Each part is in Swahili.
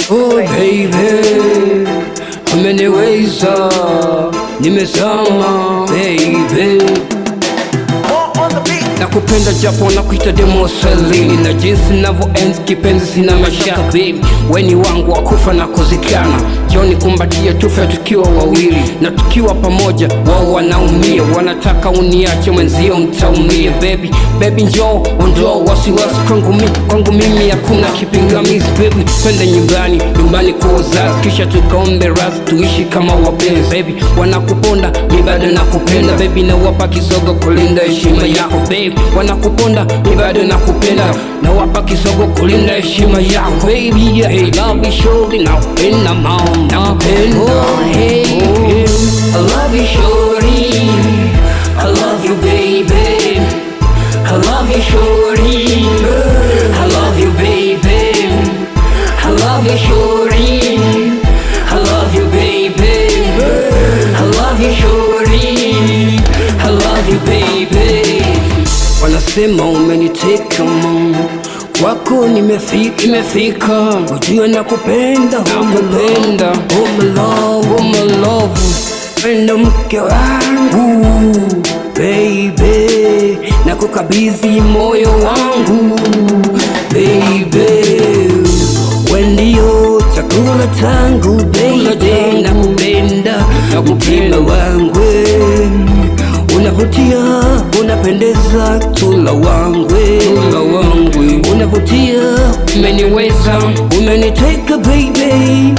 Oh baby, umeniweza, nimezama baby. Nakupenda japo nakuita demo salini, na jinsi navyoenzi kipenzi sina mashaka baby. Weni wangu wakufa na kuzikana, jioni kumbatia tufe tukiwa wawili, na tukiwa pamoja wao wanaumia, wanataka uniache mwenzio mtaumia baby. Baby njoo ondoa wasiwasi kwangu mimi hakuna kipingamizi baby. Twende nyumbani kwa wazazi, kisha tukaombe radhi tuishi kama wapenzi baby. Wanakuponda ni bado nakupenda baby, na wapa kisogo kulinda heshima yako baby. Wanakuponda ni bado nakupenda, na wapa kisogo kulinda heshima yako baby. Yeah, hey, love you shorty, nakupenda mom, nakupenda. Oh hey, I love you shorty, I love you baby, I love you shorty, I love you baby, I love you shorty, I love you baby, I love you shorty, I love you baby. Wanasema umeniteka mom, kwako nimefika, ujue nakupenda, nakupenda. Oh my love, penda mke wangu baby, nakukabidhi moyo wangu baby, wewe ndio chakula changu baby, nakupenda, nakupenda wangu, unavutia, unapendeza, tula wangu, unavutia, umeniweza, umeniteka baby,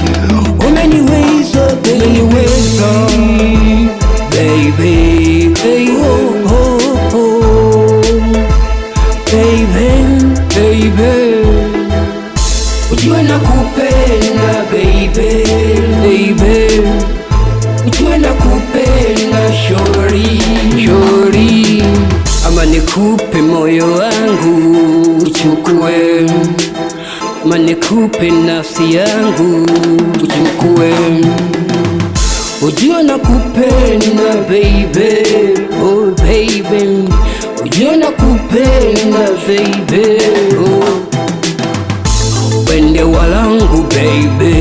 umeniweza baby, oh, oh, oh. Baby, ujue nakupenda baby, ujue nakupenda shorty, ama nikupe moyo wangu uchukue, ama nikupe nafsi yangu uchukue, ujue nakupenda baby, oh baby, ujue nakupenda baby, oh. Wende walangu baby,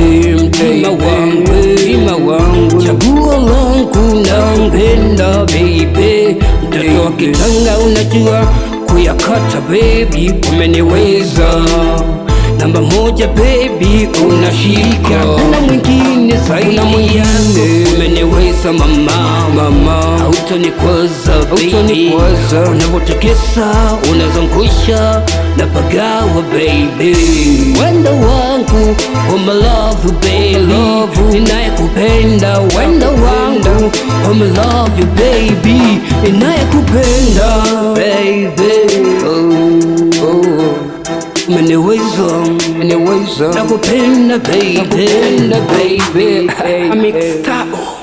mtima wangu, chaguo langu, nampenda baby. Mtoto wa kitanga unajua kuyakata baby, umeniweza namba moja baby, unashika, kuna mwingine zaidi, umeniweza mama, hautonikwaza baby, unavyotekesa, unazungusha na pagawa baby, wendo wangu, oh my love baby, ninayekupenda, wendo wangu, oh my love baby, ninayekupenda baby, oh. Umeniweza, nakupenda baby, I'm excited.